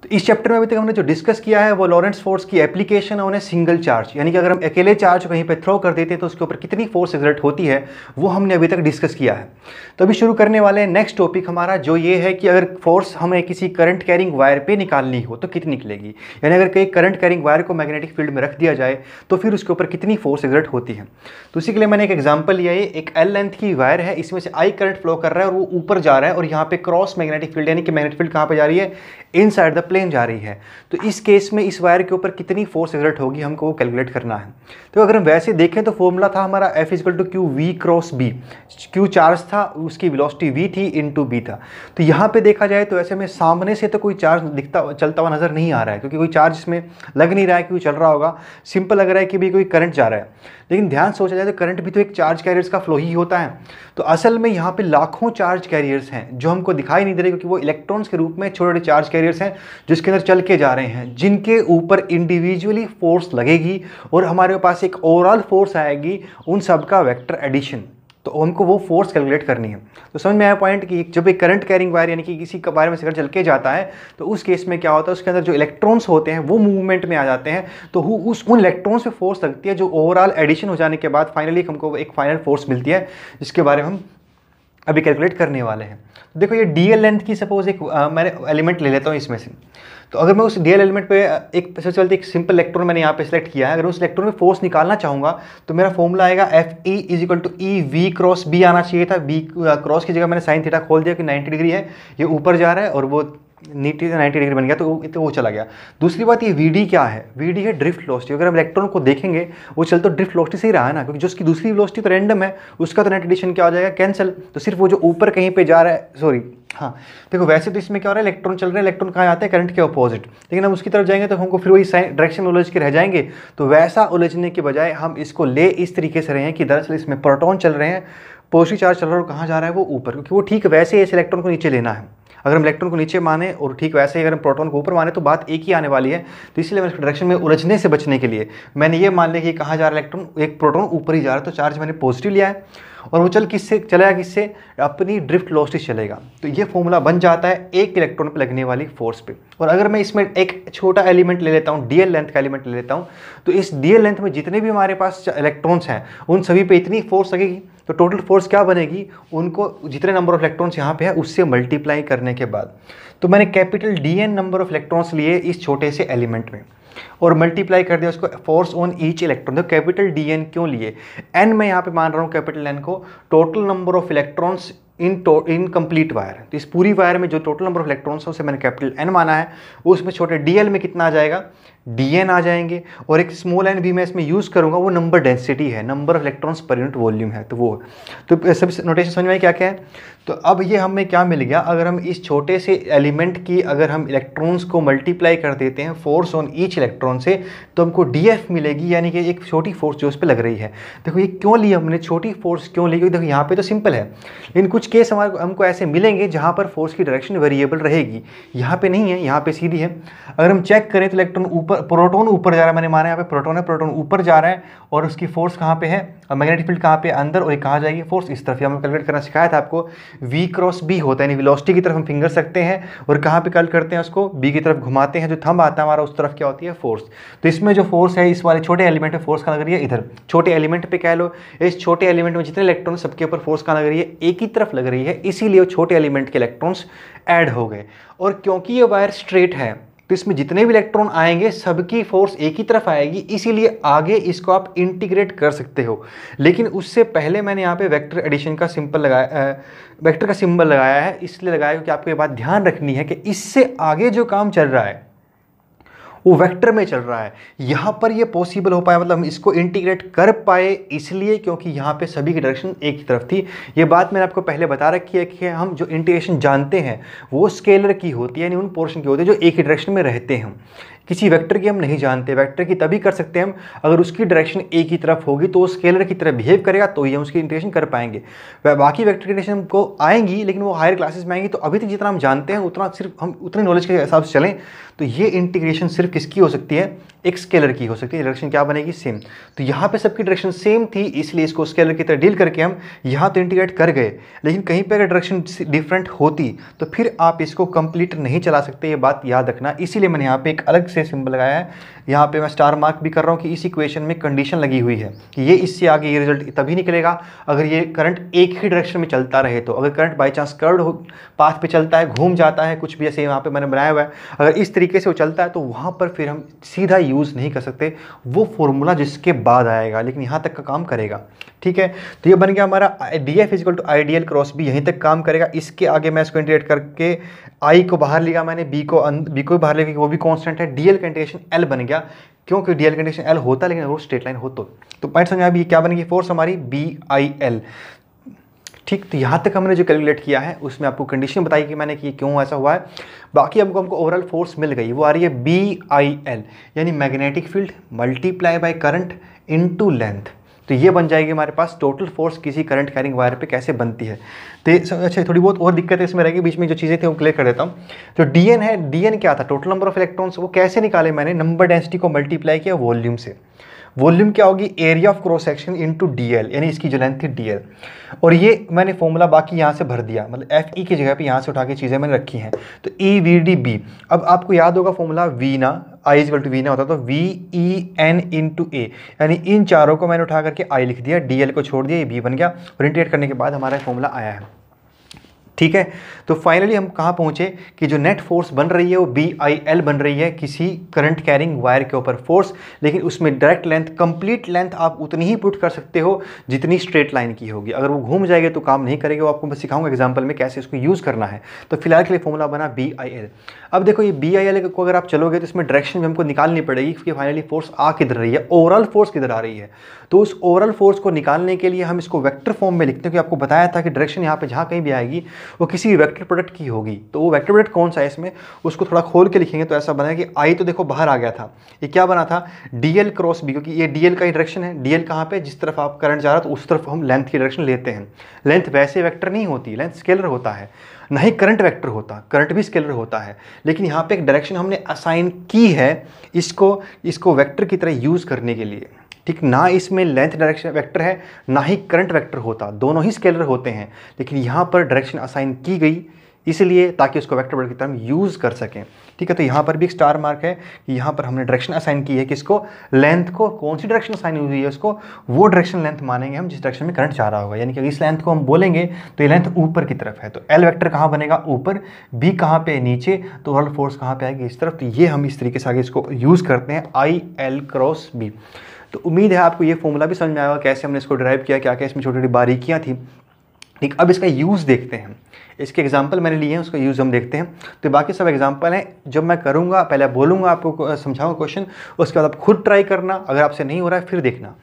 तो इस चैप्टर में अभी तक हमने जो डिस्कस किया है वो लॉरेंट्ज फोर्स की application on a single charge, यानी कि अगर हम अकेले चार्ज कहीं पे थ्रो कर देते हैं तो उसके ऊपर कितनी फोर्स एक्सर्ट होती है वो हमने अभी तक डिस्कस किया है। तो अभी शुरू करने वाले हैं नेक्स्ट टॉपिक हमारा, जो ये है कि अगर फोर्स हमें किसी करंट कैरिंग वायर पे निकालनी हो तो कितनी निकलेगी, यानी अगर कहीं करंट कैरिंग वायर को मैग्नेटिक फील्ड में रख दिया जाए तो फिर उसके ऊपर कितनी फोर्स एक्सर्ट होती है। तो उसी के लिए मैंने एक एग्जाम्पल लिया है, एक एल लेंथ की वायर है, इसमें से आई करंट फ्लो कर रहा है और वो ऊपर जा रहा है और यहाँ पे क्रॉस मैग्नेटिक फील्ड, यानी कि मैग्नेटिक फील्ड कहाँ पे जा रही है, इनसाइड द प्लेन जा रही है। तो इस केस में इस वायर के ऊपर कितनी फोर्स एक्सर्ट होगी हमको वो कैलकुलेट करना है। तो अगर हम वैसे देखें तो फॉर्मूला था हमारा F equal to Q V cross B, Q charge था, उसकी वेलोसिटी v थी इनटू b था। तो यहाँ पे देखा जाए तो ऐसे में सामने से तो कोई चार्ज दिखता चलता हुआ नजर नहीं आ रहा है, क्योंकि कोई चार्ज इसमें लग नहीं रहा है कि कोई चल रहा होगा, सिंपल लग रहा है कि भी कोई करंट जा रहा है। लेकिन ध्यान सोचा जाए तो करंट भी तो एक चार्ज कैरियर्स का फ्लो ही होता है। तो असल में यहाँ पे लाखों चार्ज कैरियर्स हैं जो हमको दिखाई नहीं दे रहे, क्योंकि वो इलेक्ट्रॉन्स के रूप में छोटे छोटे चार्ज कैरियर्स हैं जिसके अंदर चल के जा रहे हैं, जिनके ऊपर इंडिविजुअली फोर्स लगेगी और हमारे पास एक ओवरऑल फोर्स आएगी उन सब का वेक्टर एडिशन। तो हमको वो फोर्स कैलकुलेट करनी है। तो समझ में आया पॉइंट कि जब एक करंट कैरिंग वायर यानी कि किसी वायर में से चल के जाता है तो उस केस में क्या होता है, उसके अंदर जो इलेक्ट्रॉन्स होते हैं वो मूवमेंट में आ जाते हैं, तो उन इलेक्ट्रॉन्स पे फोर्स लगती है जो ओवरऑल एडिशन हो जाने के बाद फाइनली हमको एक फाइनल फोर्स मिलती है, जिसके बारे में हम अभी कैलकुलेट करने वाले हैं। तो देखो ये डीएल लेंथ की सपोज एक मैंने एलिमेंट ले लेता हूँ इसमें से। तो अगर मैं उस डीएल एलिमेंट पे एक सबसे चलते एक सिंपल इलेक्ट्रॉन मैंने यहाँ पे सेलेक्ट किया है, अगर उस इलेक्ट्रॉन में फोर्स निकालना चाहूँगा तो मेरा फॉर्मूला आएगा F E is equal to E V cross B आना चाहिए था। बी क्रॉस की जगह मैंने साइन थीटा खोल दिया कि 90 डिग्री है, ये ऊपर जा रहा है और वो 90 डिग्री बन गया, तो वो चला गया। दूसरी बात ये VD क्या है, VD है ड्रिफ्ट वेलोसिटी। अगर हम इलेक्ट्रॉन को देखेंगे वो चल तो ड्रिफ्ट वेलोसिटी से ही रहा है ना, क्योंकि जो उसकी दूसरी वेलोसिटी तो रैंडम है, उसका तो नेट एडिशन क्या हो जाएगा, कैंसिल। तो सिर्फ वो जो ऊपर कहीं पे जा रहा है, सॉरी हाँ देखो वैसे तो इसमें क्या हो रहा है, इलेक्ट्रॉन चल रहे हैं, इलेक्ट्रॉन कहाँ आते हैं, करंट के अपोजिट, लेकिन हम उसकी तरफ जाएंगे तो हमको फिर वही डायरेक्शन में उलझ के रह जाएंगे। तो वैसा उलझने के बजाय हम इसको ले इस तरीके से रहे हैं कि दरअसल इसमें प्रोटॉन चल रहे हैं, पॉजिटिव चार्ज चल रहा है और कहाँ जा रहा है वो ऊपर, क्योंकि वो ठीक वैसे इस इलेक्ट्रॉन को नीचे लेना है। अगर हम इलेक्ट्रॉन को नीचे माने और ठीक वैसे ही अगर हम प्रोटॉन को ऊपर माने तो बात एक ही आने वाली है। तो इसलिए मैं डायरेक्शन में उलझने से बचने के लिए मैंने ये मान लिया कि कहाँ जा रहा है इलेक्ट्रॉन, एक प्रोटॉन ऊपर ही जा रहा है, तो चार्ज मैंने पॉजिटिव लिया है और वो किससे चलेगा, किससे, अपनी ड्रिफ्ट वेलोसिटी चलेगा। तो ये फॉर्मूला बन जाता है एक इलेक्ट्रॉन पे लगने वाली फोर्स पे। और अगर मैं इसमें एक छोटा एलिमेंट ले लेता हूँ, डीएल लेंथ का एलिमेंट ले लेता हूँ, तो इस डीएल लेंथ में जितने भी हमारे पास इलेक्ट्रॉन्स हैं उन सभी पे इतनी फोर्स लगेगी। तो टोटल फोर्स क्या बनेगी, उनको जितने नंबर ऑफ इलेक्ट्रॉन्स यहाँ पे है उससे मल्टीप्लाई करने के बाद। तो मैंने capital DN number of electrons लिए इस छोटे से एलिमेंट में और मल्टीप्लाई कर दिया उसको फोर्स ऑन ईच इलेक्ट्रॉन। तो कैपिटल DN क्यों लिए, N मैं यहाँ पे मान रहा हूँ कैपिटल N को, total number of electrons in complete wire. तो इस पूरी वायर में जो टोटल नंबर ऑफ इलेक्ट्रॉन्स है उसे मैंने कैपिटल N माना है, वो उसमें छोटे DL में कितना आ जाएगा, DN आ जाएंगे, और एक स्मॉल n भी मैं इसमें यूज़ करूँगा, वो नंबर डेंसिटी है, number of electrons per unit volume है। तो वो तो सब नोटेशन समझ में आए क्या क्या है। तो अब ये हमें क्या मिल गया, अगर हम इस छोटे से एलिमेंट की अगर हम इलेक्ट्रॉन्स को मल्टीप्लाई कर देते हैं फोर्स ऑन ईच इलेक्ट्रॉन से तो हमको DF मिलेगी, यानी कि एक छोटी फोर्स जो उस पर लग रही है। देखो ये क्यों ली हमने छोटी फोर्स क्यों ली, क्योंकि देखो यहाँ पे तो सिंपल है, लेकिन कुछ केस हमको ऐसे मिलेंगे जहाँ पर फोर्स की डायरेक्शन वेरिएबल रहेगी, यहाँ पे नहीं है, यहाँ पे सीधी है। अगर हम चेक करें तो इलेक्ट्रॉन ऊपर, प्रोटॉन ऊपर जा रहा है, मैंने माना यहाँ पे प्रोटॉन है, प्रोटॉन ऊपर जा रहा है और उसकी फोर्स कहाँ पे है, और मैग्नेटिक फील्ड कहाँ पे अंदर, और कहाँ जाएगी फोर्स इस तरफ। हमें कैलकुलेट करना सिखाया था आपको, V क्रॉस B होता है, यानी वेलोसिटी की तरफ हम फिंगर सकते हैं और कहाँ पे कैलकुलेट करते हैं उसको, B की तरफ घुमाते हैं, जो थंब आता है हमारा उस तरफ क्या होती है फोर्स। तो इसमें जो फोर्स है इस वाले छोटे एलिमेंट में फोर्स कहाँ लग रही है, इधर छोटे एलिमेंट पे कह लो, इस छोटे एलिमेंट में जितने इलेक्ट्रॉन सबके ऊपर फोर्स कहाँ लग रही है, एक ही तरफ लग रही है, इसीलिए वो छोटे एलिमेंट के इलेक्ट्रॉन्स ऐड हो गए। और क्योंकि ये वायर स्ट्रेट है तो इसमें जितने भी इलेक्ट्रॉन आएंगे सबकी फोर्स एक ही तरफ आएगी, इसीलिए आगे इसको आप इंटीग्रेट कर सकते हो। लेकिन उससे पहले मैंने यहाँ पे वेक्टर एडिशन का सिंपल लगाया, वेक्टर का सिंबल लगाया है, इसलिए लगाया क्योंकि आपको ये बात ध्यान रखनी है कि इससे आगे जो काम चल रहा है वो वेक्टर में चल रहा है। यहाँ पर ये पॉसिबल हो पाया, मतलब हम इसको इंटीग्रेट कर पाए इसलिए क्योंकि यहाँ पे सभी की डायरेक्शन एक ही तरफ थी। ये बात मैंने आपको पहले बता रखी है कि हम जो इंटीग्रेशन जानते हैं वो स्केलर की होती है, यानी उन पोर्शन की होती है जो एक ही डायरेक्शन में रहते हैं। किसी वेक्टर की हम नहीं जानते, वेक्टर की तभी कर सकते हैं हम अगर उसकी डायरेक्शन एक ही तरफ होगी, तो वो स्केलर की तरह बिहेव करेगा तो ही हम उसकी इंटीग्रेशन कर पाएंगे। वह बाकी वेक्टर की इंटीग्रेशन को आएंगी लेकिन वो हायर क्लासेस में आएंगी। तो अभी तक जितना हम जानते हैं उतना सिर्फ हम उतने नॉलेज के हिसाब से चलें तो ये इंटीग्रेशन सिर्फ किसकी हो सकती है, एक स्केलर की हो सकती है, डायरेक्शन क्या बनेगी, सेम। तो यहाँ पे सबकी डायरेक्शन सेम थी, इसलिए इसको स्केलर की तरह डील करके हम यहाँ तो इंटीग्रेट कर गए। लेकिन कहीं पे अगर डायरेक्शन डिफरेंट होती तो फिर आप इसको कंप्लीट नहीं चला सकते, ये बात याद रखना। इसीलिए मैंने यहाँ पे एक अलग से सिंबल लगाया है। यहाँ पे मैं स्टार मार्क भी कर रहा हूँ कि इस इक्वेशन में कंडीशन लगी हुई है कि ये इससे आगे ये रिजल्ट तभी निकलेगा अगर ये करंट एक ही डायरेक्शन में चलता रहे। तो अगर current by chance curved path पे चलता है, घूम जाता है कुछ भी, ऐसे यहाँ पे मैंने बनाया हुआ है, अगर इस तरीके से वो चलता है तो वहाँ पर फिर हम सीधा यूज़ नहीं कर सकते वो फॉर्मूला जिसके बाद आएगा, लेकिन यहाँ तक का काम करेगा। ठीक है, तो ये बन गया हमारा D F equal to I D L cross B, यहीं तक काम करेगा। इसके आगे मैं इसको इंटीग्रेट करके आई को बाहर लिया मैंने, बी को बाहर लेके, वो भी कांस्टेंट है, डीएल का इंटीग्रेशन एल बन गया, क्योंकि डीएल का इंटीग्रेशन एल होता है लेकिन वो स्ट्रेट लाइन हो तो पॉइंट समझ में अभी क्या बनेगी, फोर्स हमारी बी आई एल। ठीक, तो यहाँ तक हमने जो कैलकुलेट किया है उसमें आपको कंडीशन बताई कि मैंने कि क्यों ऐसा हुआ है। बाकी हमको ओवरऑल फोर्स मिल गई, वो आ रही है बी आई एल, यानी magnetic field multiply by current into length. तो ये बन जाएगी हमारे पास टोटल फोर्स किसी करंट कैरिंग वायर पे कैसे बनती है। तो अच्छा, थोड़ी बहुत और दिक्कत है इसमें रहेगी, बीच में जो चीज़ें थी वो क्लियर कर देता हूँ। तो डीएन है, डीएन क्या था, टोटल नंबर ऑफ इलेक्ट्रॉन्स, वो कैसे निकाले मैंने, नंबर डेंसिटी को मल्टीप्लाई किया वॉल्यूम से। वॉल्यूम क्या होगी, area of cross section into DL, यानी इसकी जो लेंथ थी डीएल। और ये मैंने फॉर्मूला बाकी यहाँ से भर दिया, मतलब एफ ई की जगह पे यहाँ से उठा के चीज़ें मैंने रखी हैं। तो ई वी डी बी, अब आपको याद होगा फॉर्मूला वी ना, I is equal to we ना होता तो वी ई एन इंटू ए, यानी इन चारों को मैंने उठा करके आई लिख दिया, डीएल को छोड़ दिया, ये बी बन गया, और इंटीग्रेट करने के बाद हमारा फॉर्मूला आया है। ठीक है, तो फाइनली हम कहाँ पहुँचे कि जो नेट फोर्स बन रही है वो बी आई एल बन रही है किसी करंट कैरिंग वायर के ऊपर फोर्स, लेकिन उसमें डायरेक्ट लेंथ, कंप्लीट लेंथ आप उतनी ही पुट कर सकते हो जितनी स्ट्रेट लाइन की होगी। अगर वो घूम जाएगी तो काम नहीं करेगी, वो आपको मैं सिखाऊंगा एग्जाम्पल में कैसे इसको यूज़ करना है। तो फिलहाल के लिए फॉर्मूला बना बी आई एल। अब देखो ये बी आई एल को अगर आप चलोगे तो इसमें डायरेक्शन भी हमको निकालनी पड़ेगी कि फाइनली फोर्स आ किधर रही है, ओवरऑल फोर्स किधर आ रही है। तो उस ओवरऑल फोर्स को निकालने के लिए हम इसको वेक्टर फॉर्म में लिखते हैं, कि आपको बताया था कि डायरेक्शन यहाँ पे जहाँ कहीं भी आएगी वो किसी भी वेक्टर प्रोडक्ट की होगी। तो वो वेक्टर प्रोडक्ट कौन सा है इसमें, उसको थोड़ा खोल के लिखेंगे तो ऐसा बनेगा कि आई तो देखो बाहर आ गया था, ये क्या बना था, डीएल क्रॉस बी, क्योंकि ये डीएल का ही डायरेक्शन है। डीएल कहाँ पे, जिस तरफ आप करंट जा रहा है तो उस तरफ हम लेंथ की डायरेक्शन लेते हैं। लेंथ वैसे वेक्टर नहीं होती, लेंथ स्केलर होता है, ना ही करंट वेक्टर होता, करंट भी स्केलर होता है। लेकिन यहाँ पे एक डायरेक्शन हमने असाइन की है इसको वेक्टर की तरह यूज़ करने के लिए। ठीक, ना इसमें लेंथ डायरेक्शन वेक्टर है, ना ही करंट वेक्टर होता, दोनों ही स्केलर होते हैं, लेकिन यहाँ पर डायरेक्शन असाइन की गई इसलिए ताकि उसको वेक्टर की तरह यूज़ कर सकें। ठीक है, तो यहाँ पर भी एक स्टार मार्क है कि यहाँ पर हमने डायरेक्शन असाइन की है, किसको, लेंथ को। कौन सी डायरेक्शन असाइन हुई है उसको, वो डायरेक्शन लेंथ मानेंगे हम जिस डायरेक्शन में करंट जा रहा होगा। यानी कि इस लेंथ को हम बोलेंगे तो ये लेंथ ऊपर की तरफ है, तो एल वेक्टर कहाँ बनेगा, ऊपर, बी कहाँ पे, नीचे, तो ओवरऑल फोर्स कहाँ पे आएगी, इस तरफ। तो ये हम इस तरीके से आगे इसको यूज़ करते हैं, आई एल क्रॉस बी। तो उम्मीद है आपको ये फॉर्मूला भी समझ में आएगा कैसे हमने इसको डिराइव किया, क्या क्या इसमें छोटी छोटी बारीकियाँ थी। ठीक, अब इसका यूज़ देखते हैं, इसके एग्जाम्पल मैंने लिए हैं, उसका यूज़ हम देखते हैं। तो बाकी सब एग्जाम्पल हैं, जब मैं करूँगा पहले बोलूँगा आपको, समझाऊँगा क्वेश्चन, उसके बाद आप खुद ट्राई करना, अगर आपसे नहीं हो रहा है फिर देखना।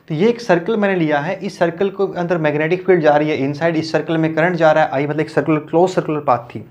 तो ये एक सर्कल मैंने लिया है, इस सर्कल को अंदर मैग्नेटिक फील्ड जा रही है इनसाइड, इस सर्कल में करंट जा रहा है आई, मतलब एक सर्कुलर क्लोज सर्कुलर पाथ थी,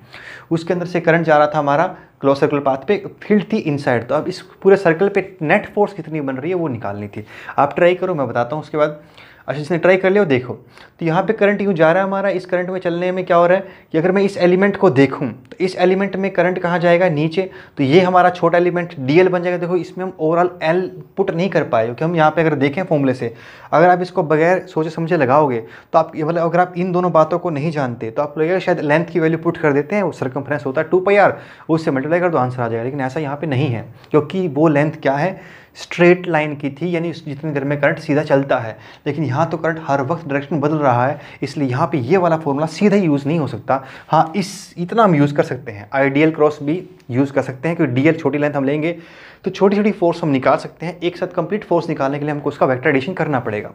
उसके अंदर से करंट जा रहा था हमारा क्लोज सर्कुलर पाथ पे, फील्ड थी इनसाइड। तो अब इस पूरे सर्कल पे नेट फोर्स कितनी बन रही है वो निकालनी थी। आप ट्राई करो, मैं बताता हूँ उसके बाद। अच्छा, जिसने ट्राई कर लिया देखो, तो यहाँ पे करंट यूँ जा रहा है हमारा, इस करंट में चलने में क्या हो रहा है कि अगर मैं इस एलिमेंट को देखूँ तो इस एलिमेंट में करंट कहाँ जाएगा, नीचे। तो ये हमारा छोटा एलिमेंट डीएल बन जाएगा। देखो इसमें हम ओवरऑल एल पुट नहीं कर पाए, क्योंकि हम यहाँ पे अगर देखें फॉर्मूले से, अगर आप इसको बगैर सोचे समझे लगाओगे तो आप ये, मतलब अगर आप इन दोनों बातों को नहीं जानते तो आप लगेगा शायद लेंथ की वैल्यू पुट कर देते हैं, वो सर्कमफ्रेंस होता है 2πr, उससे मल्टीप्लाई कर दो आंसर आ जाएगा। लेकिन ऐसा यहाँ पे नहीं है, क्योंकि वो लेंथ क्या है, स्ट्रेट लाइन की थी, यानी जितनी देर में करंट सीधा चलता है। लेकिन यहाँ तो करंट हर वक्त डायरेक्शन बदल रहा है, इसलिए यहाँ पे ये वाला फॉर्मूला सीधा यूज़ नहीं हो सकता। हाँ, इतना हम यूज़ कर सकते हैं, आइडियल क्रॉस भी यूज़ कर सकते हैं, क्योंकि डीएल छोटी लेंथ हम लेंगे तो छोटी छोटी फोर्स हम निकाल सकते हैं। एक साथ कंप्लीट फोर्स निकालने के लिए हमको उसका वेक्टर एडिशन करना पड़ेगा।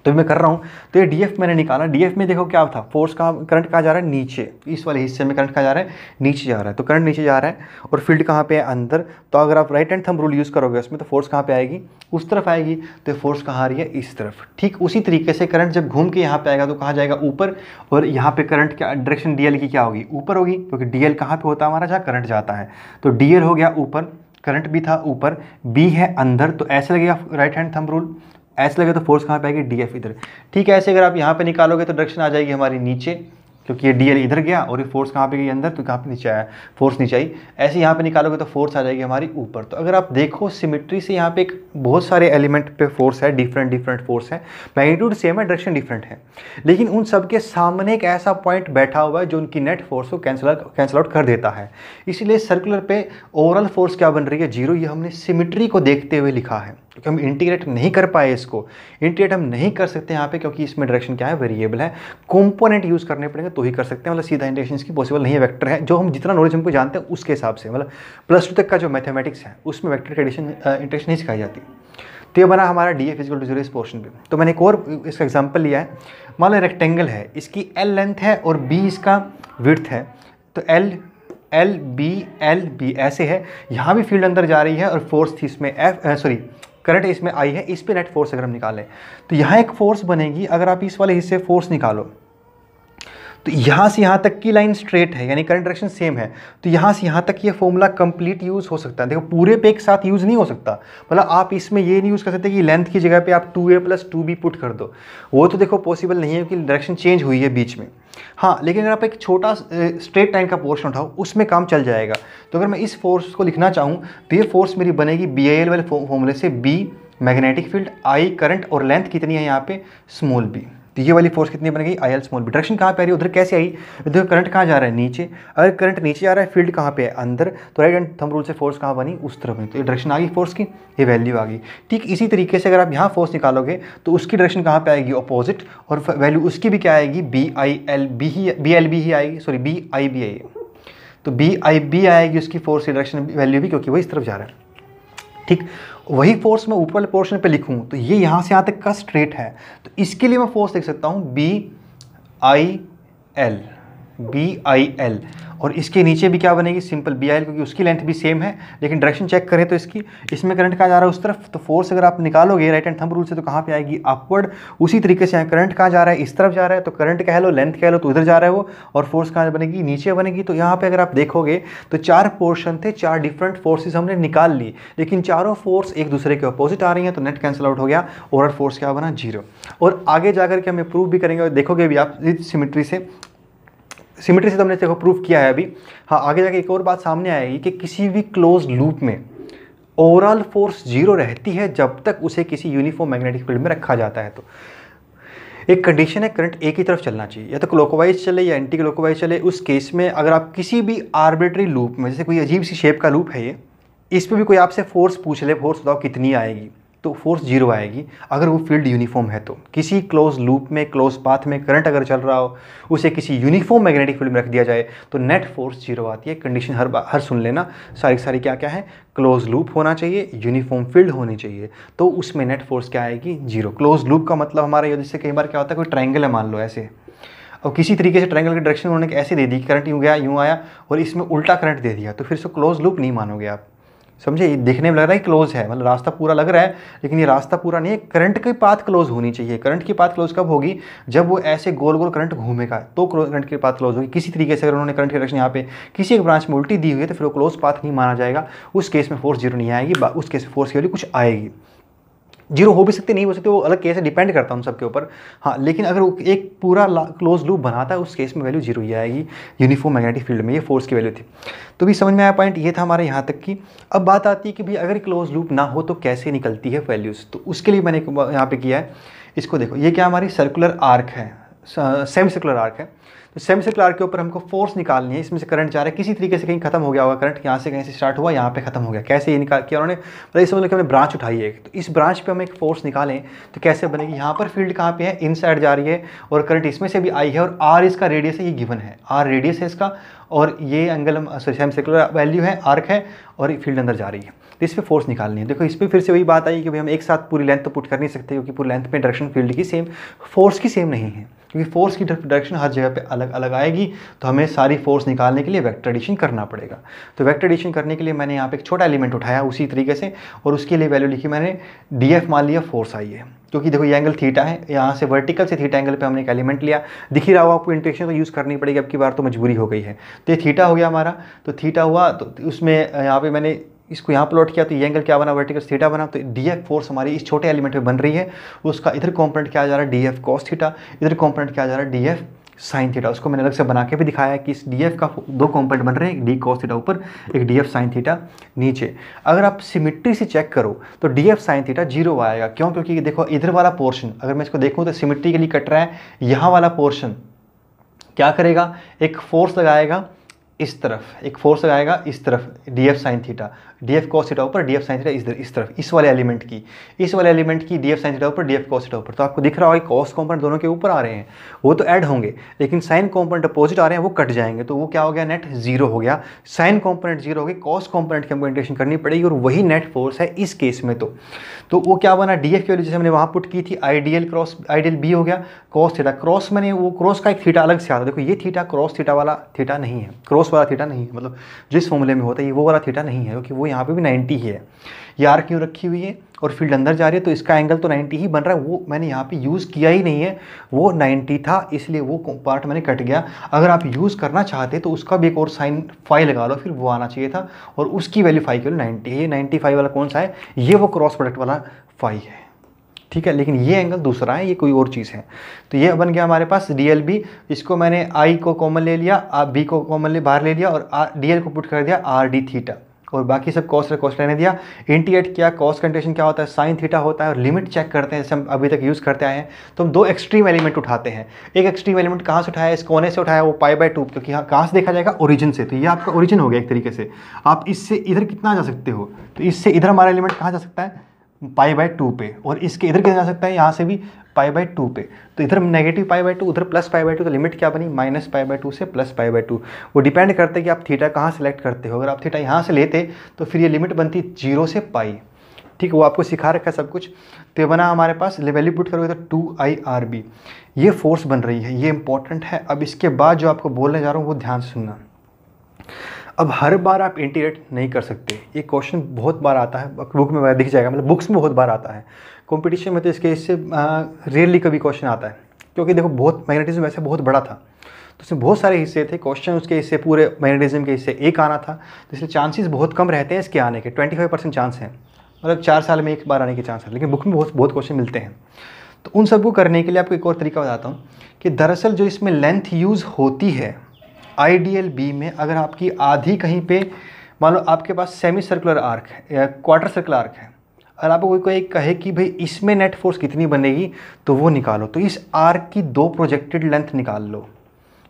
तो मैं कर रहा हूँ, तो ये डीएफ मैंने निकाला। डीएफ में देखो क्या था, फोर्स कहाँ, करंट कहाँ जा रहा है, नीचे, इस वाले हिस्से में करंट कहाँ जा रहा है, नीचे जा रहा है। तो करंट नीचे जा रहा है और फील्ड कहाँ पे है, अंदर। तो अगर आप right hand thumb rule use करोगे उसमें, तो फोर्स कहाँ पे आएगी, उस तरफ आएगी। तो फोर्स कहाँ आ रही है, इस तरफ। ठीक उसी तरीके से करंट जब घूम के यहाँ पे आएगा तो कहाँ जाएगा, ऊपर। और यहाँ पे करंट क्या डायरेक्शन डीएल की क्या होगी, ऊपर होगी, क्योंकि डीएल कहाँ पे होता है हमारा, जहाँ करंट जाता है। तो डीएल हो गया ऊपर, करंट भी था ऊपर, बी है अंदर। तो ऐसे लगेगा राइट हैंड थंब रूल, ऐसे लगे तो फोर्स कहाँ पे आएगी, डीएफ इधर। ठीक है, ऐसे अगर आप यहाँ पे निकालोगे तो डायरेक्शन आ जाएगी हमारी नीचे, क्योंकि ये DL इधर गया और ये फोर्स कहाँ पे गई अंदर, तो कहाँ पे नीचे आया, फोर्स नीचे आई। ऐसे यहाँ पे निकालोगे तो फोर्स आ जाएगी हमारी ऊपर। तो अगर आप देखो सिमेट्री से यहाँ पे एक बहुत सारे एलिमेंट पे फोर्स है, डिफरेंट फोर्स है, मैग्नीट्यूड सेम है, डायरेक्शन डिफरेंट है, लेकिन उन सब के सामने एक ऐसा पॉइंट बैठा हुआ है जो उनकी नेट फोर्स को कैंसिल आउट कर देता है। इसलिए सर्कुलर पे ओवरऑल फोर्स क्या बन रही है, 0। ये हमने सिमेट्री को देखते हुए लिखा है, क्योंकि हम इंटीग्रेट नहीं कर पाए इसको, इंटीग्रेट हम नहीं कर सकते यहाँ पे, क्योंकि इसमें डायरेक्शन क्या है, वेरिएबल है, कंपोनेंट यूज़ करने पड़ेंगे तो ही कर सकते हैं, मतलब सीधा इंटीग्रेशन इसकी पॉसिबल नहीं है। वेक्टर है, जो हम जितना नॉलेज हमको जानते हैं उसके हिसाब से, मतलब +2 तक का जो मैथमेटिक्स है उसमें वेक्टर की इंटीग्रेशन नहीं सिखाई जाती। तो ये बना हमारा DF = 0 इस पोर्शन पे। तो मैंने एक और इसका एग्जाम्पल लिया है, मान लो रेक्टेंगल है, इसकी L लेंथ है और B इसका विड्थ है, तो L B ऐसे है। यहाँ भी फील्ड अंदर जा रही है और फोर्स थी इसमें करंट इसमें I है, इस पे नेट फोर्स अगर हम निकालें तो यहाँ एक फोर्स बनेगी। अगर आप इस वाले हिस्से फोर्स निकालो तो यहाँ से यहाँ तक की लाइन स्ट्रेट है, यानी करंट डायरेक्शन सेम है, तो यहाँ से यहाँ तक ये फॉर्मूला कंप्लीट यूज़ हो सकता है। देखो पूरे पे एक साथ यूज़ नहीं हो सकता, मतलब आप इसमें ये नहीं यूज़ कर सकते कि लेंथ की जगह पे आप 2a + 2b पुट कर दो, वो तो देखो पॉसिबल नहीं है क्योंकि डायरेक्शन चेंज हुई है बीच में। हाँ, लेकिन अगर आप एक छोटा स्ट्रेट लाइन का पोर्शन उठाओ उसमें काम चल जाएगा। तो अगर मैं इस फोर्स को लिखना चाहूँ तो ये फोर्स मेरी बनेगी BIL वाले फॉर्मूले से, B magnetic field, I current और लेंथ कितनी है यहाँ पे b। तो ये वाली फोर्स कितनी बन गई, IL b। डायरेक्शन कहाँ पे आ रही है, उधर कैसे आई, देखो करंट कहाँ जा रहा है, नीचे। अगर करंट नीचे जा रहा है, फील्ड कहाँ पे है, अंदर, तो राइट हैंड थंब रूल से फोर्स कहाँ बनी, उस तरफ बनी। तो ये डायरेक्शन आ गई फोर्स की, ये वैल्यू आ गई। ठीक इसी तरीके से अगर आप यहाँ फोर्स निकालोगे तो उसकी डायरेक्शन कहाँ पे आएगी, अपोजिट, और वैल्यू उसकी भी क्या आएगी, BILB ही आएगी, सॉरी BIB आएगी। तो BIB आएगी उसकी फोर्स की डायरेक्शन वैल्यू भी, क्योंकि वो इस तरफ जा रहा है। ठीक वही फोर्स मैं ऊपर वाले पोर्शन पे लिखूं तो ये यहाँ से यहाँ तक का स्ट्रेट है, तो इसके लिए मैं फोर्स लिख सकता हूँ BIL, और इसके नीचे भी क्या बनेगी, सिंपल BIL, क्योंकि उसकी लेंथ भी सेम है। लेकिन डायरेक्शन चेक करें तो इसमें करंट कहाँ जा रहा है, उस तरफ, तो फोर्स अगर आप निकालोगे राइट हैंड थंब रूल से तो कहाँ पे आएगी, अपवर्ड। उसी तरीके से यहाँ करंट कहाँ जा रहा है, इस तरफ जा रहा है, तो करंट कह लो, लेंथ कह लो, तो उधर जा रहा है वो, और फोर्स कहाँ बनेगी, नीचे बनेगी। तो यहाँ पे अगर आप देखोगे तो 4 पोर्शन थे, 4 डिफरेंट फोर्सेज हमने निकाल ली, लेकिन चारों फोर्स एक दूसरे के अपोजिट आ रही हैं, तो नेट कैंसिल आउट हो गया, ओवरऑल फोर्स क्या बना, 0। और आगे जाकर के हम प्रूव भी करेंगे, और देखोगे भी आप सिमेट्री से तो हमने देखो प्रूफ किया है अभी। हाँ, आगे जाके एक और बात सामने आएगी कि किसी भी क्लोज लूप में ओवरऑल फोर्स 0 रहती है जब तक उसे किसी यूनिफॉर्म मैग्नेटिक फील्ड में रखा जाता है। तो एक कंडीशन है, करंट एक ही तरफ चलना चाहिए, या तो क्लॉकवाइज चले या एंटी क्लॉकवाइज चले। उस केस में अगर आप किसी भी आर्बिट्री लूप में, जैसे कोई अजीब सी शेप का लूप है ये, इस पर भी कोई आपसे फोर्स पूछ ले, फोर्स बताओ कितनी आएगी, तो फोर्स 0 आएगी अगर वो फील्ड यूनिफॉर्म है। तो किसी क्लोज लूप में, क्लोज पाथ में करंट अगर चल रहा हो, उसे किसी यूनिफॉर्म मैग्नेटिक फील्ड में रख दिया जाए तो नेट फोर्स 0 आती है। कंडीशन हर सुन लेना, सारी क्या क्या है, क्लोज लूप होना चाहिए, यूनिफॉर्म फील्ड होनी चाहिए, तो उसमें नेट फोर्स क्या आएगी, 0। क्लोज लूप का मतलब हमारा ये, जैसे कई बार क्या होता है, कोई ट्रायंगल है मान लो ऐसे, और किसी तरीके से ट्रायंगल की डायरेक्शन उन्होंने ऐसे दे दी, करंट यूँ गया यूँ आया, और इसमें उल्टा करंट दे दिया, तो फिर इसको क्लोज लूप नहीं मानोगे आप। समझे, ये देखने में लग रहा है क्लोज है, मतलब रास्ता पूरा लग रहा है, लेकिन ये रास्ता पूरा नहीं है। करंट की पाथ क्लोज होनी चाहिए। करंट की पाथ क्लोज कब होगी, जब वो ऐसे गोल गोल करंट घूमेगा तो करंट की पाथ क्लोज होगी। किसी तरीके से अगर उन्होंने करंट की डायरेक्शन यहाँ पे किसी एक ब्रांच में उल्टी दी हुई है तो फिर वो क्लोज पाथ नहीं माना जाएगा। उस केस में फोर्स 0 नहीं आएगी, उस केस में फोर्स की वैल्यू कुछ आएगी। 0 हो भी सकते, नहीं हो सकते, वो अलग केस है, डिपेंड करता है उन सबके ऊपर। हाँ, लेकिन अगर वो एक पूरा क्लोज लूप बनाता है उस केस में वैल्यू 0 ही आएगी यूनिफॉर्म मैग्नेटिक फील्ड में। ये फोर्स की वैल्यू थी। तो भी समझ में आया पॉइंट, ये था हमारे यहाँ तक की। अब बात आती है कि भाई अगर क्लोज लूप ना हो तो कैसे निकलती है वैल्यूज़। तो उसके लिए मैंने यहाँ पे किया है, इसको देखो, ये क्या हमारी सर्कुलर आर्क है, सेमी सर्कुलर आर्क है। तो सेमी सर्कुलर आर्क के ऊपर हमको फोर्स निकालनी है। इसमें से करंट जा रहा है, किसी तरीके से कहीं खत्म हो गया होगा करंट, यहाँ से कहीं से स्टार्ट हुआ, यहाँ पे खत्म हो गया। कैसे ये निकाल किया उन्होंने, मतलब इस मतलब कि हमने ब्रांच उठाई है, तो इस ब्रांच पे हम एक फोर्स निकालें तो कैसे बनेगी। यहाँ पर फील्ड कहाँ पे है, इनसाइड जा रही है, और करंट इसमें से भी आई है, और आर इसका रेडियस है, ये गिवन है, आर रेडियस है इसका, और ये एंगल सेमी सर्कुलर वैल्यू है, आर्क है, और फील्ड अंदर जा रही है। तो इस पर फोर्स निकालनी है। देखो इस पर फिर से वही बात आई कि भाई हम एक साथ पूरी लेंथ तो पुट कर नहीं सकते, क्योंकि पूरी लेंथ में डायरेक्शन फील्ड की सेम, फोर्स की सेम नहीं है, क्योंकि फोर्स की डायरेक्शन हर जगह पे अलग अलग आएगी। तो हमें सारी फोर्स निकालने के लिए वेक्टर एडिशन करना पड़ेगा। तो वेक्टर एडिशन करने के लिए मैंने यहाँ पे एक छोटा एलिमेंट उठाया उसी तरीके से, और उसके लिए वैल्यू लिखी मैंने DF, मान लिया फोर्स आई है, क्योंकि देखो ये एंगल थीटा है, यहाँ से वर्टिकल से थीटा एंगल पे हमने एक एलिमेंट लिया। दिख ही रहा होगा आपको, इंटीग्रेशन तो यूज़ करनी पड़ेगी, अब की बार तो मजबूरी हो गई है। तो ये थीटा हो गया हमारा, तो थीटा हुआ, तो उसमें यहाँ पे मैंने इसको यहाँ प्लॉट किया, तो ये एंगल क्या बना, वर्टिकल थीटा बना। तो DF फोर्स हमारी इस छोटे एलिमेंट में बन रही है, उसका इधर कॉम्पोनेंट क्या जा रहा है, DF cos थीटा, इधर कॉम्पोनेंट क्या जा रहा है, DF साइन थीटा, उसको मैंने अलग से बना के भी दिखाया है कि इस डी एफ का दो कॉम्पोनेंट बन रहे हैं, एक डी कॉस थीटा ऊपर, एक डी एफ साइन थीटा नीचे। अगर आप सिमिट्री से चेक करो तो डी एफ साइन थीटा 0 आएगा। क्यों? क्योंकि देखो इधर वाला पोर्शन अगर मैं इसको देखूँ तो सिमिट्री के लिए कट रहा है, यहाँ वाला पोर्शन क्या करेगा, एक फोर्स लगाएगा इस तरफ, एक फोर्स लगाएगा इस तरफ, D F sine theta, D F cos theta ऊपर, डी एफ साइन थीटा इस तरफ, इस वाले एलिमेंट की डी एफ साइन थीटा ऊपर, डी एफ कॉस थीटा ऊपर। तो आपको दिख रहा होगा कॉस कॉम्पोनेंट दोनों के ऊपर आ रहे हैं, वो तो ऐड होंगे, लेकिन साइन कॉम्पोनेंट अपोजिट आ रहे हैं, वो कट जाएंगे। तो वो क्या हो गया, नेट 0 हो गया। साइन कॉम्पोनेंट 0 हो गया, कॉस कॉम्पोनेंट की हमको इंटीग्रेशन करनी पड़ेगी और वही नेट फोर्स है इस केस में। तो वो क्या बना, डी एफ की वैल्यू जैसे हमने वहाँ पुट की थी, आइडियल क्रॉस आइडियल बी हो गया, कॉस थीटा, क्रॉस मैंने वो क्रॉस का एक थीटा अलग से आता है। देखो ये थीटा क्रॉस थीटा वाला थीटा नहीं है, क्रॉस वाला थीटा नहीं है, मतलब जिस फॉर्मूले में होता है ये वो वाला थीटा नहीं है, क्योंकि वो यहाँ पे भी 90 ही है। ये आर क्यों रखी हुई है और फील्ड अंदर जा रही है, तो इसका एंगल तो 90 ही बन रहा है, वो मैंने यहाँ पे यूज़ किया ही नहीं है, वो 90 था इसलिए वो पार्ट मैंने कट गया। अगर आप यूज़ करना चाहते तो उसका भी एक और साइन फाई लगा लो, फिर वो आना चाहिए था, और उसकी वैल्यू फाई की वैल्यू 90 है। ये 95 वाला कौन सा है, ये वो क्रॉस प्रोडक्ट वाला फाई है, ठीक है। लेकिन ये एंगल दूसरा है, ये कोई और चीज़ है। तो ये बन गया हमारे पास डी एल बी, इसको मैंने आई को कॉमन ले लिया, बी को कॉमन बाहर ले लिया, और डी एल को पुट कर दिया आर डी थीटा, और बाकी सब कॉस रहने दिया। इंटीग्रेट किया, कॉस कंडीशन क्या होता है, साइन थीटा होता है, और लिमिट चेक करते हैं जैसे हम अभी तक यूज़ करते आए हैं। तो हम दो एक्सट्रीम एलिमेंट उठाते हैं, एक एक्सट्रीम एलिमेंट कहाँ से उठाया, इस कोने से उठाया, वो π/2, क्योंकि यहाँ कहाँ से देखा जाएगा, ओरिजिन से। तो ये आपका ओरिजिन हो गया एक तरीके से। आप इससे इधर कितना जा सकते हो, तो इससे इधर हमारा एलिमेंट कहाँ जा सकता है, π/2 पे, और इसके इधर कितना जा सकता है, यहाँ से भी π/2 पे। तो इधर नेगेटिव π/2, उधर प्लस π/2, तो लिमिट क्या बनी, माइनस π/2 से प्लस π/2। वो डिपेंड करते हैं कि आप थीटा कहाँ सेलेक्ट करते हो। अगर आप थीटा यहाँ से लेते तो फिर ये लिमिट बनती 0 से π, ठीक है, वो आपको सिखा रखा है सब कुछ। तो ये बना हमारे पास, वैल्यू पुट करोगे तो 2IRB, ये फोर्स बन रही है, ये इंपॉर्टेंट है। अब इसके बाद जो आपको बोलने जा रहा हूँ वो ध्यान से सुनना। अब हर बार आप इंटीग्रेट नहीं कर सकते, ये क्वेश्चन बहुत बार आता है, बुक में दिख जाएगा, मतलब बुक्स में बहुत बार आता है, कंपटीशन में तो इसके इससे रेयरली कभी क्वेश्चन आता है, क्योंकि देखो बहुत मैग्नेटिज्म वैसे बहुत बड़ा था, तो उसमें बहुत सारे हिस्से थे, क्वेश्चन उसके हिस्से पूरे मैग्नेटिज्म के हिस्से एक आना था, तो इसलिए चांसेस बहुत कम रहते हैं इसके आने के, 25% चांस हैं, मतलब 4 साल में एक बार आने के चांस है, लेकिन बुक में बहुत क्वेश्चन मिलते हैं। तो उन सबको करने के लिए आपको एक और तरीका बताता हूँ कि दरअसल जो इसमें लेंथ यूज़ होती है आइडियल बी में, अगर आपकी आधी कहीं पे, मान लो आपके पास सेमी सर्कुलर आर्क है या क्वार्टर सर्कुलर आर्क है, अगर आपको कोई कहे कि भाई इसमें नेट फोर्स कितनी बनेगी तो वो निकालो, तो इस आर्क की 2 प्रोजेक्टेड लेंथ निकाल लो,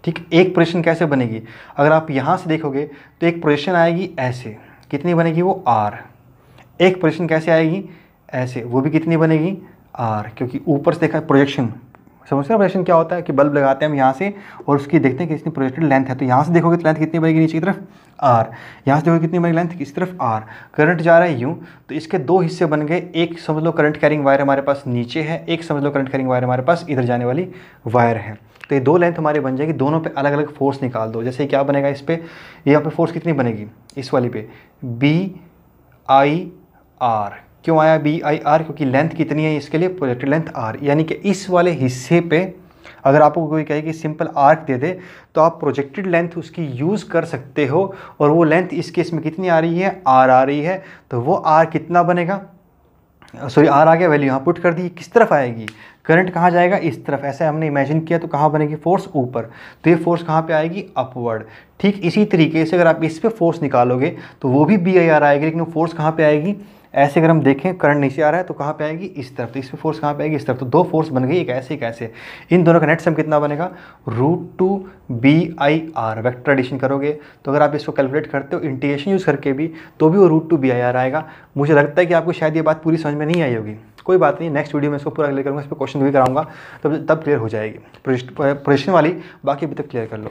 ठीक। एक प्रोजेक्शन कैसे बनेगी, अगर आप यहाँ से देखोगे तो एक प्रोजेक्शन आएगी ऐसे, कितनी बनेगी वो आर। एक प्रोजेक्शन कैसे आएगी, ऐसे, वो भी कितनी बनेगी आर, क्योंकि ऊपर से देखा प्रोजेक्शन, समझते हैं प्रोजेक्शन क्या होता है कि बल्ब लगाते हैं हम यहाँ से और उसकी देखते हैं कि कितनी प्रोजेक्टेड लेंथ है, तो यहाँ से देखोगे तो लेंथ कितनी बनेगी नीचे की तरफ आर, यहाँ से देखोगे कितनी बनेगी लेंथ इस तरफ आर। करंट जा रहा है यूँ, तो इसके 2 हिस्से बन गए, एक समझ लो करंट कैरिंग वायर हमारे पास नीचे है, एक समझ लो करंट कैरिंग वायर हमारे पास इधर जाने वाली वायर है। तो ये 2 लेंथ हमारे बन जाएगी, दोनों पे अलग अलग फोर्स निकाल दो। जैसे क्या बनेगा इस पर, यहाँ पे फोर्स कितनी बनेगी, इस वाली पे BIR, क्यों आया BIR, क्योंकि लेंथ कितनी है इसके लिए, प्रोजेक्टेड लेंथ R, यानी कि इस वाले हिस्से पे अगर आपको कोई कहे कि सिंपल आर्क दे दे तो आप प्रोजेक्टेड लेंथ उसकी यूज़ कर सकते हो, और वो लेंथ इस केस में कितनी आ रही है, R आ रही है, तो वो R कितना बनेगा, सॉरी R आ गया, वैल्यू यहाँ पुट कर दी, किस तरफ आएगी, करंट कहाँ जाएगा, इस तरफ, ऐसे हमने इमेजिन किया, तो कहाँ बनेगी फोर्स, ऊपर, तो ये फोर्स कहाँ पे आएगी, अपवर्ड। ठीक इसी तरीके से अगर आप इस पे फोर्स निकालोगे तो वो भी BIR आएगी, लेकिन वो फोर्स कहाँ पे आएगी, ऐसे अगर हम देखें करंट नीचे आ रहा है तो कहाँ पे आएगी, इस तरफ, तो इस पे फोर्स कहाँ पे आएगी, इस तरफ। तो 2 फोर्स बन गई, एक ऐसे एक ऐसे, इन दोनों का नेट सम कितना बनेगा, √2BIR। वेक्टर एडिशन करोगे तो अगर आप इसको कैलकुलेट करते हो इंटीग्रेशन यूज़ करके भी, तो भी वो √2BIR आएगा। मुझे लगता है कि आपको शायद ये बात पूरी समझ में नहीं आई होगी, कोई बात नहीं, नेक्स्ट वीडियो में इसको पूरा क्लियर करूँगा, इस पर क्वेश्चन भी कराऊंगा, तब क्लियर हो जाएगी। प्रोजेक्शन वाली बाकी अभी तक क्लियर कर लो।